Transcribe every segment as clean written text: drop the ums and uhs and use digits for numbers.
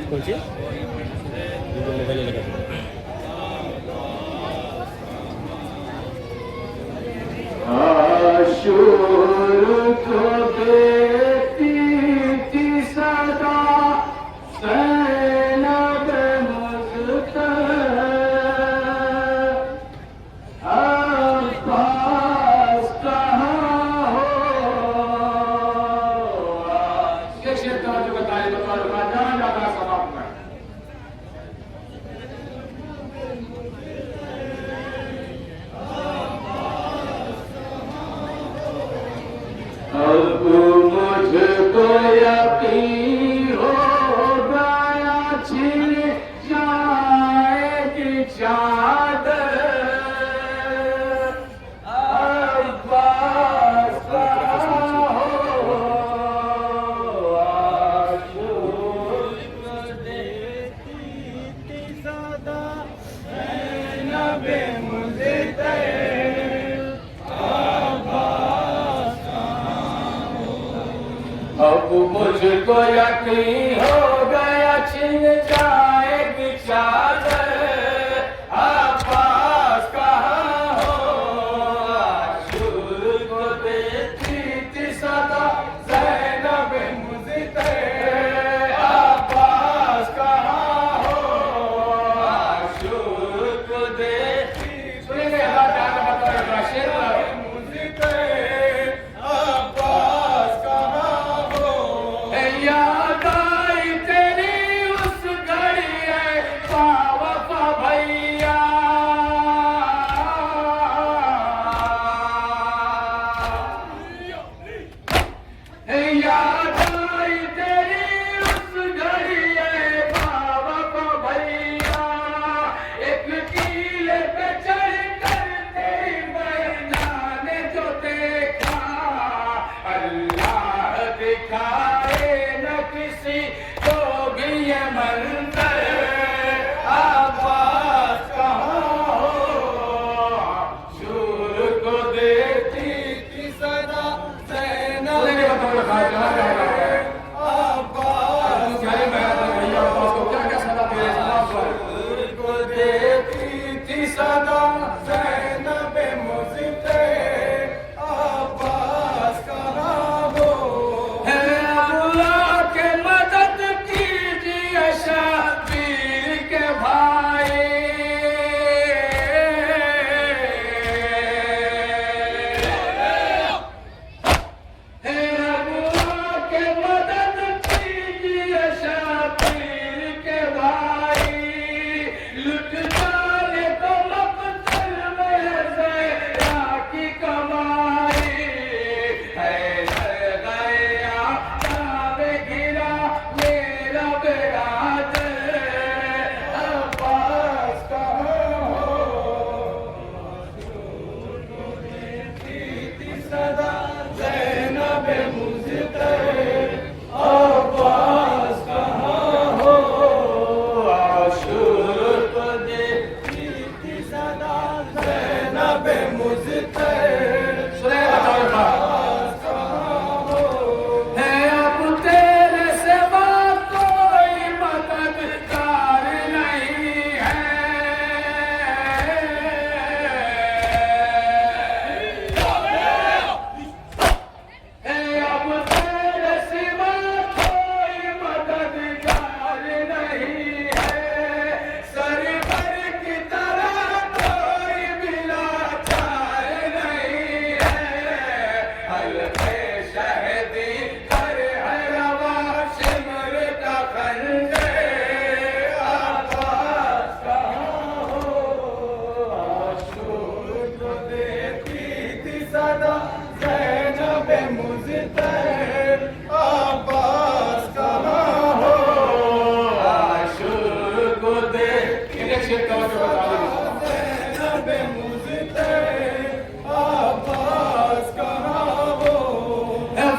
कौन सी मोबाइल लगा अब मुझको यकीन हो गया छिन जाएगी चादर अब्बास का हो आशूक देती सदा नबे मुझे अब मुझको यकीन हो गया छिन जाएगी चादर अब्बास कहाँ हो आशूर को देती थी सदा ज़ैनब मुझे अब्बास कहाँ हो आशूर को देती सुनिए याद आई तेरी उस घड़ी है शेर तवज्जो बता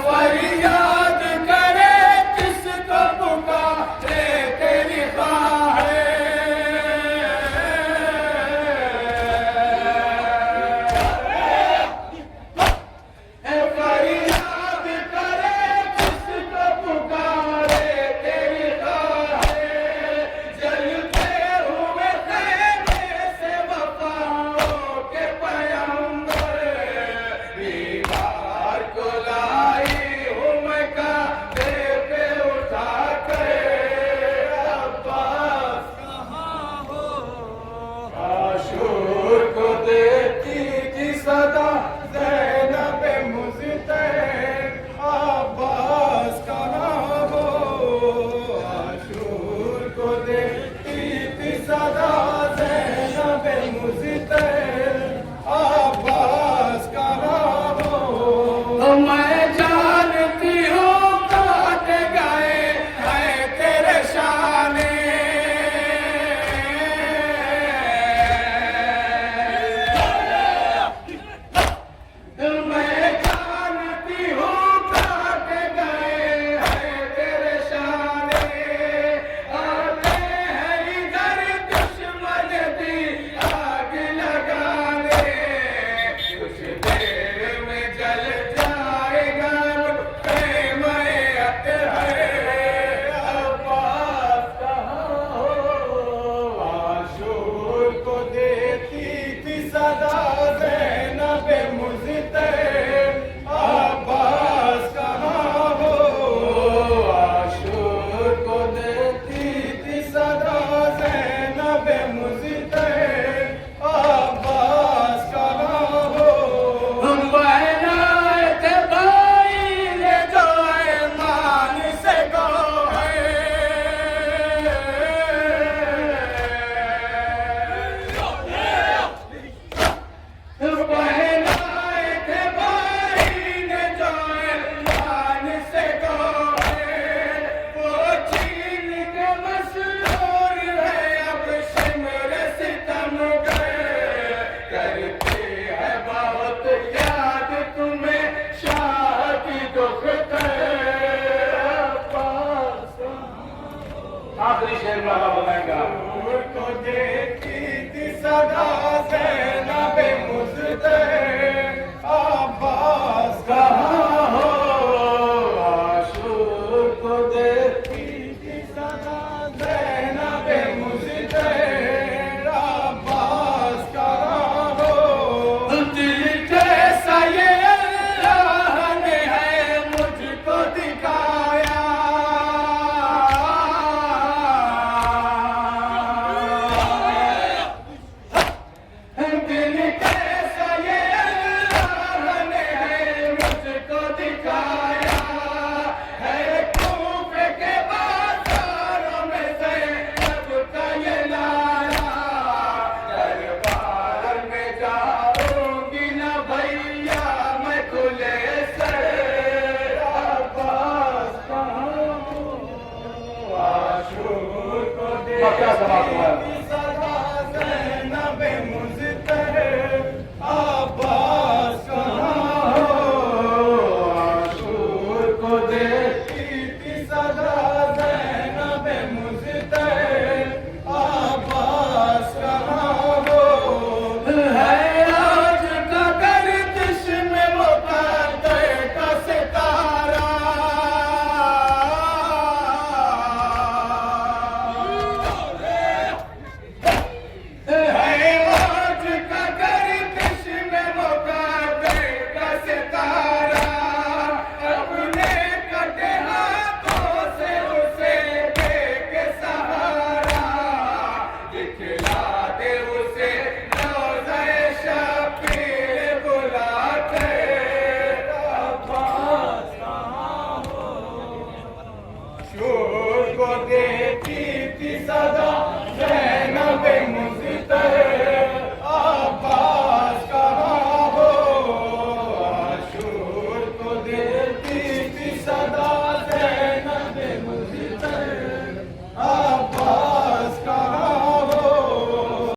फरियाद करे किसको पुकारे तेरी फरियाद करे किसको पुकारे तेरी जलते हुए तेरे से वफाओं के पैगंबर दीवार को लाई हूँ मैं कांधे पे उठा कर अब्बास कहाँ हो आशूर को देती थी सदा ज़ैनब मुज़्तहिर अब्बास कहाँ हो आशूर को देती थी सदा ज़ैनब मुज़्तहिर अब्बास कहाँ हो मैं जानती हूँ काट गए हैं तेरे शाने मैं जानती हूँ काट गए हैं तेरे शाने आते हैं इधर दुश्मन भी आग लगाने कुछ देर में जल जाएगा प्रेमयत है अब्बास कहाँ हो आशूर को देती थी सदा ज़ैनब मुज़्तहिर अब्बास कहाँ हो आशूर को देती थी सदा ज़ैनब मुज़्तहिर अब्बास कहाँ हो बहनाए थे भाई ये जो ईमान से गो बहनाए थे भाई ने जो ईमान से गो वो चीन के मशहूर है अब शिमर सितम गए करती है बहुत याद तुम्हें शाह की दुख आखिरी शेर वाला बनाएगा को देखती थी सदा